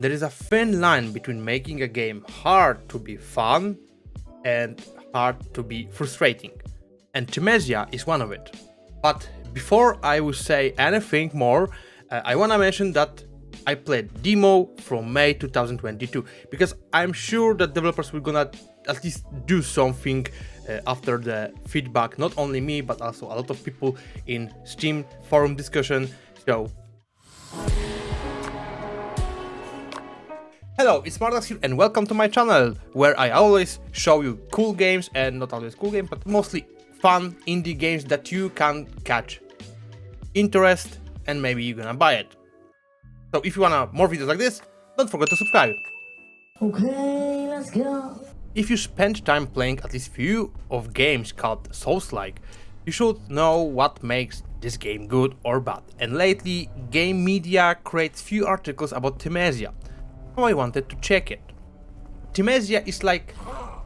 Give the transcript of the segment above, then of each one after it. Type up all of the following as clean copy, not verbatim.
There is a thin line between making a game hard to be fun and hard to be frustrating, and Thymesia is one of it. But before I will say anything more, I wanna mention that I played demo from May 2022 because I'm sure that developers will gonna at least do something after the feedback, not only me but also a lot of people in Steam forum discussion. So hello, it's Mardax here and welcome to my channel, where I always show you cool games, and not always cool games, but mostly fun indie games that you can catch interest and maybe you're gonna buy it. So if you wanna more videos like this, don't forget to subscribe. Okay, let's go. If you spend time playing at least few of games called Souls-like, you should know what makes this game good or bad. And lately, game media creates few articles about Thymesia, so I wanted to check it. Thymesia is like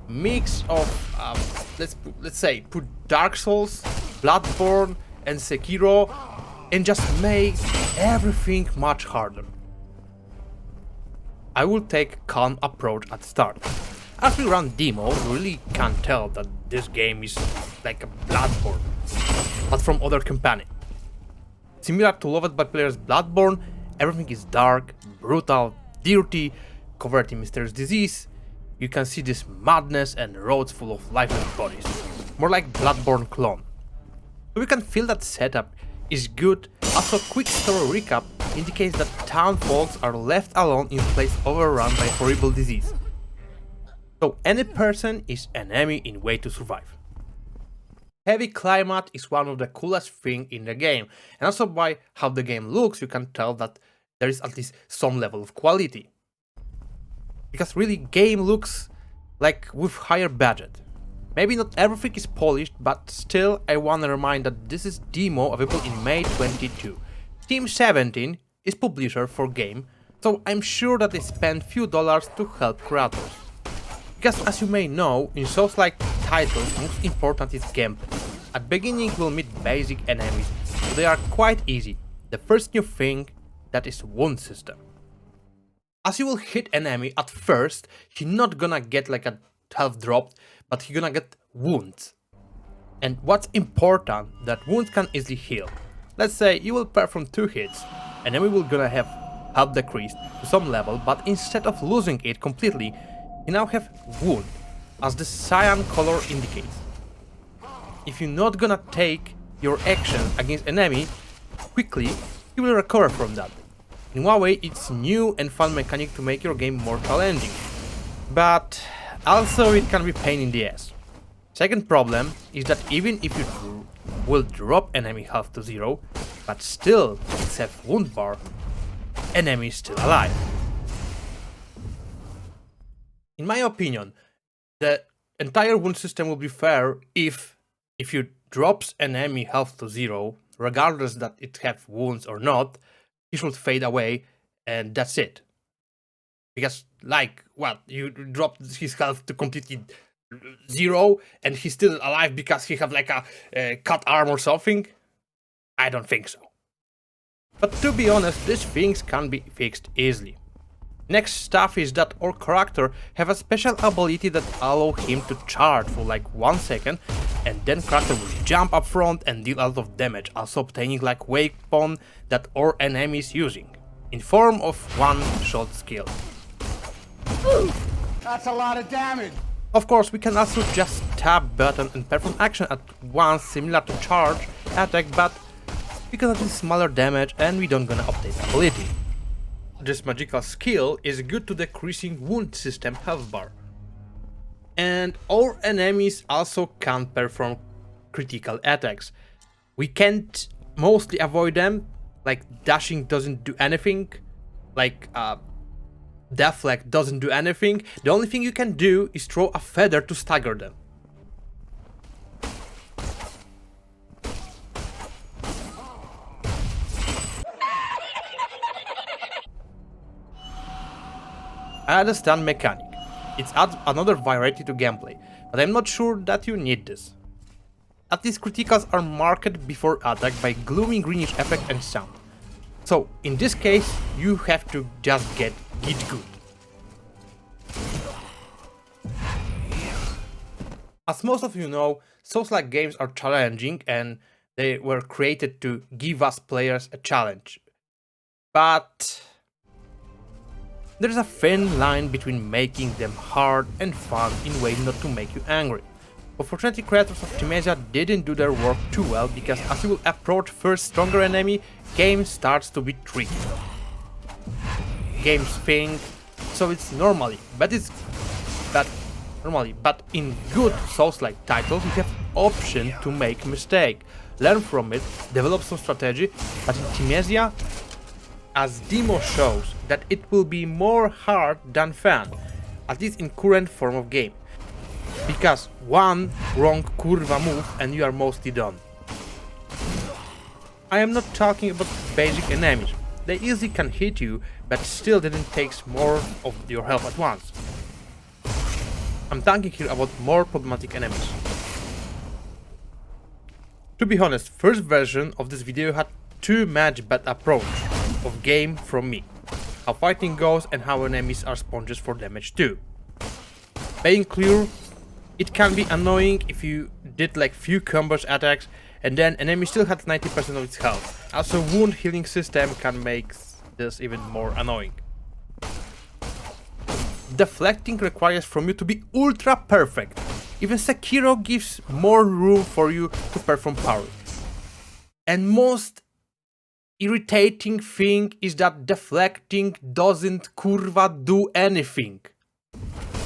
mix of let's say put Dark Souls, Bloodborne, and Sekiro, and just make everything much harder. I will take a calm approach at start. As we run demo, you really can't tell that this game is like a Bloodborne, but from other company. Similar to loved by players Bloodborne, everything is dark, brutal, dirty, covered in mysterious disease. You can see this madness and roads full of lifeless bodies, more like Bloodborne clone. So we can feel that setup is good. Also, quick story recap indicates that town folks are left alone in place overrun by horrible disease. So any person is an enemy in way to survive. Heavy climate is one of the coolest things in the game, and also by how the game looks you can tell that there is at least some level of quality. Because really game looks like with higher budget. Maybe not everything is polished, but still I wanna remind that this is demo available in May 22. Team 17 is publisher for game, so I'm sure that they spent few dollars to help creators. Because as you may know, in Souls-like titles most important is gameplay. At beginning we'll meet basic enemies, so they are quite easy. The first new thing, that is wound system. As you will hit enemy at first, he not gonna get like a health drop, but he gonna get wounds. And what's important, that wounds can easily heal. Let's say you will perform 2 hits, enemy will gonna have health decreased to some level, but instead of losing it completely, you now have wound, as the cyan color indicates. If you're not gonna take your action against enemy quickly, you will recover from that. In one way, it's new and fun mechanic to make your game more challenging, but also it can be pain in the ass. Second problem is that even if you will drop enemy health to 0, but still accept wound bar, enemy is still alive. In my opinion, the entire wound system will be fair if you drops enemy health to 0, regardless that it have wounds or not, he should fade away and that's it. Because like what, you drop his health to completely 0 and he's still alive because he have like a cut arm or something? I don't think so. But to be honest, these things can be fixed easily. Next stuff is that our character have a special ability that allow him to charge for like 1 second, and then character will jump up front and deal a lot of damage, also obtaining like weapon that our enemy is using, in form of one-shot skill. That's a lot of damage. Of course, we can also just tap button and perform action at once, similar to charge attack, but because of this smaller damage and we don't gonna update ability. This magical skill is good to decreasing wound system health bar. And our enemies also can perform critical attacks. We can't mostly avoid them, like dashing doesn't do anything, like deflect doesn't do anything. The only thing you can do is throw a feather to stagger them. I understand mechanic, it adds another variety to gameplay, but I'm not sure that you need this. At least criticals are marked before attack by gloomy greenish effect and sound. So in this case, you have to just get good. As most of you know, Souls-like games are challenging and they were created to give us players a challenge. But there's a thin line between making them hard and fun in ways not to make you angry. Unfortunately, creators of Thymesia didn't do their work too well, because as you will approach first stronger enemy, game starts to be tricky. Games think, so it's normally, but in good Souls-like titles you have option to make mistake, learn from it, develop some strategy, but in Thymesia, as demo shows, that it will be more hard than fun, at least in current form of game. Because one wrong kurwa move and you are mostly done. I am not talking about basic enemies, they easily can hit you, but still didn't take more of your health at once. I'm talking here about more problematic enemies. To be honest, first version of this video had too much bad approach of game from me. How fighting goes and how enemies are sponges for damage too. Being clear, it can be annoying if you did like few combos attacks and then enemy still had 90% of its health. Also, wound healing system can make this even more annoying. Deflecting requires from you to be ultra perfect. Even Sekiro gives more room for you to perform parry. And most irritating thing is that deflecting doesn't kurwa do anything.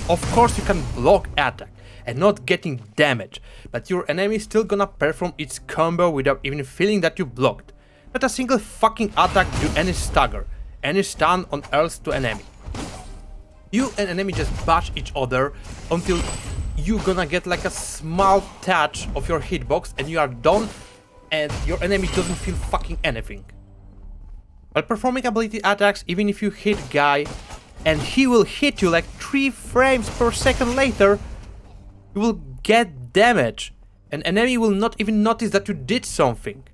Of course you can block attack and not getting damage, but your enemy is still gonna perform its combo without even feeling that you blocked. Not a single fucking attack do any stagger, any stun on else to enemy. You and enemy just bash each other until you gonna get like a small touch of your hitbox and you are done and your enemy doesn't feel fucking anything. While performing ability attacks, even if you hit guy and he will hit you like 3 frames per second later, you will get damage and enemy will not even notice that you did something.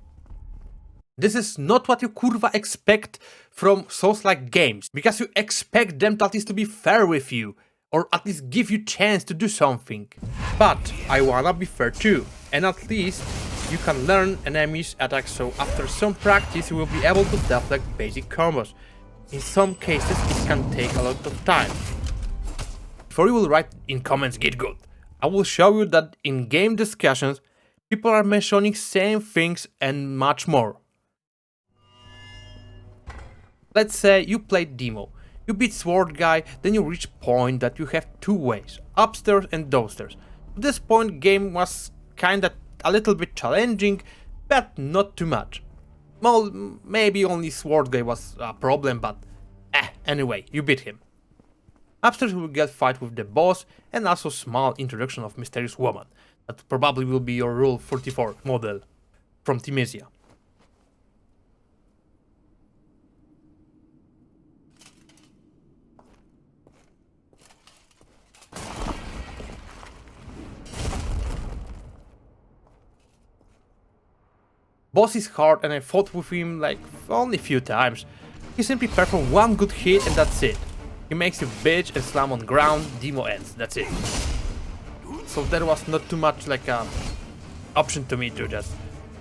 This is not what you kurwa expect from Souls-like games, because you expect them to at least to be fair with you, or at least give you chance to do something. But I wanna be fair too, and at least you can learn enemies' attacks, so after some practice you will be able to deflect basic combos. In some cases it can take a lot of time. Before you will write in comments "get good", I will show you that in game discussions people are mentioning same things and much more. Let's say you played demo, you beat sword guy, then you reach point that you have 2 ways, upstairs and downstairs. At this point game was kinda a little bit challenging, but not too much. Well, maybe only sword guy was a problem, but anyway, you beat him. Upstairs you will get fight with the boss and also small introduction of mysterious woman. That probably will be your Rule 44 model from Thymesia. Boss is hard and I fought with him like only few times. He simply performs 1 good hit and that's it. He makes you bitch and slam on ground, demo ends, that's it. So there was not too much like a option to me to just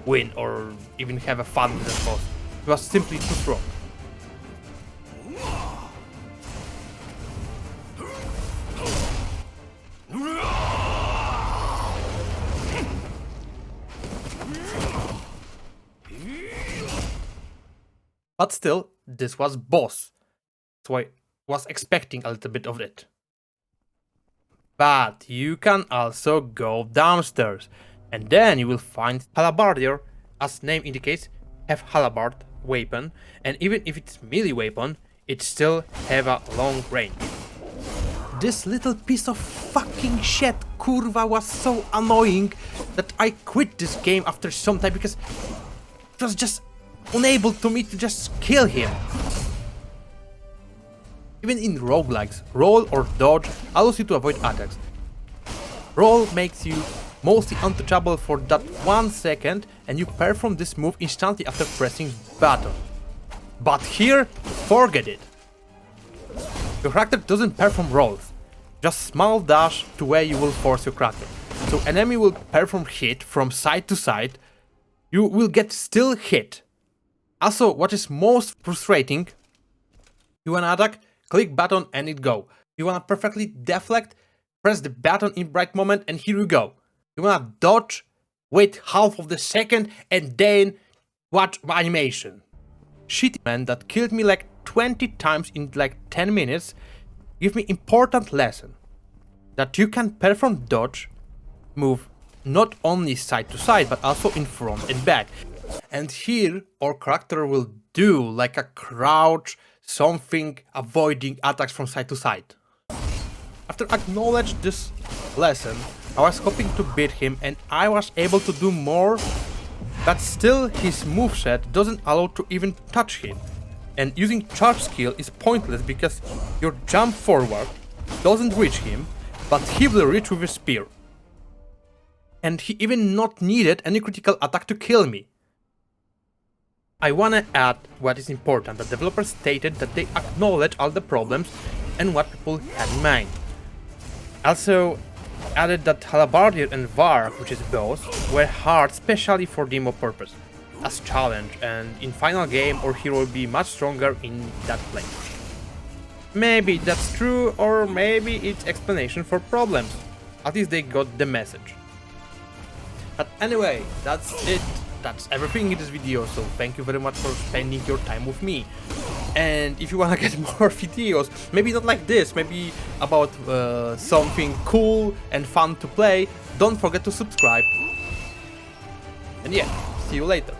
win or even have a fun with the boss. It was simply too strong. But still, this was boss, so I was expecting a little bit of it. But you can also go downstairs, and then you will find Halabardier, as name indicates, have halabard weapon, and even if it's melee weapon, it still have a long range. This little piece of fucking shit kurwa was so annoying that I quit this game after some time because it was just unable to me to just kill him. Even in roguelikes, roll or dodge allows you to avoid attacks. Roll makes you mostly untouchable for that 1 second and you perform this move instantly after pressing button. But here, forget it. Your character doesn't perform rolls, just small dash to where you will force your character. So enemy will perform hit from side to side, you will get still hit. Also, what is most frustrating, you wanna attack, click button and it go. You wanna perfectly deflect, press the button in right moment and here you go. You wanna dodge, wait half of the second and then watch animation. Shitty man that killed me like 20 times in like 10 minutes give me important lesson. That you can perform dodge, move not only side to side but also in front and back. And here our character will do like a crouch, something avoiding attacks from side to side. After acknowledging this lesson, I was hoping to beat him and I was able to do more, but still his moveset doesn't allow to even touch him. And using charge skill is pointless because your jump forward doesn't reach him, but he will reach with a spear. And he even not needed any critical attack to kill me. I wanna add what is important, the developers stated that they acknowledge all the problems and what people had in mind. Also added that Halabardier and Var, which is boss, were hard especially for demo purpose, as challenge, and in final game our hero will be much stronger in that place. Maybe that's true, or maybe it's explanation for problems. At least they got the message. But anyway, that's it. That's everything in this video, so thank you very much for spending your time with me. And if you wanna get more videos, maybe not like this, maybe about something cool and fun to play, don't forget to subscribe. And yeah, see you later.